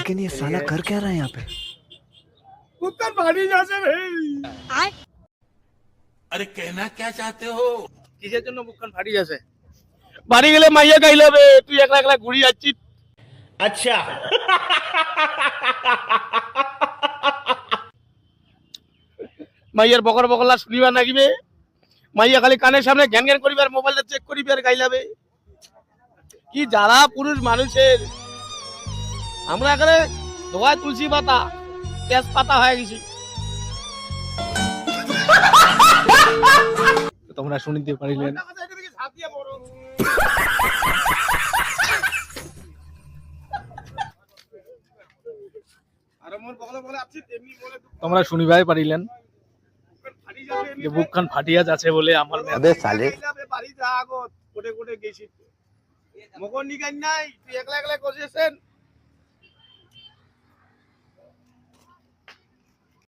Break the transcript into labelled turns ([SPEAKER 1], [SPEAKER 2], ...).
[SPEAKER 1] लेकिन ये साला कर क्या रहा है यहाँ पे?
[SPEAKER 2] বুকখান ফাটি যাচ্ছে রে।
[SPEAKER 3] अरे कहना क्या चाहते हो?
[SPEAKER 2] কিসের জন্য বুকখান ফাটি যাচ্ছে? বাড়ি গেলে মাইয়া গাইলাবে, তুই একলা একলা ঘুরি যাচ্ছিস।
[SPEAKER 3] अच्छा
[SPEAKER 2] মাইয়ার বকর বকলা শুনিবার নাগিবে, মাইয়া খালি কানের সামনে ঘ্যান ঘ্যান করিবার, মোবাইলটা চেক করিবার গাইলাবে। কি যারা পুরুষ মানুষের, আমরা এখানে ধোয়া তুলসী পাতা তেজপাতা হয়ে গেছি। তোমরা শুনিতে পারিলেন। তোমরা শুনিবাই পারিলেন যে বুকখান ফাটিয়া যাচ্ছে বলে আমার
[SPEAKER 1] अबे साले
[SPEAKER 2] বাড়ি যা আগত কোটে কোটে গেছি মকর নিগাই নাই, তুই একলা একলা করেছেন।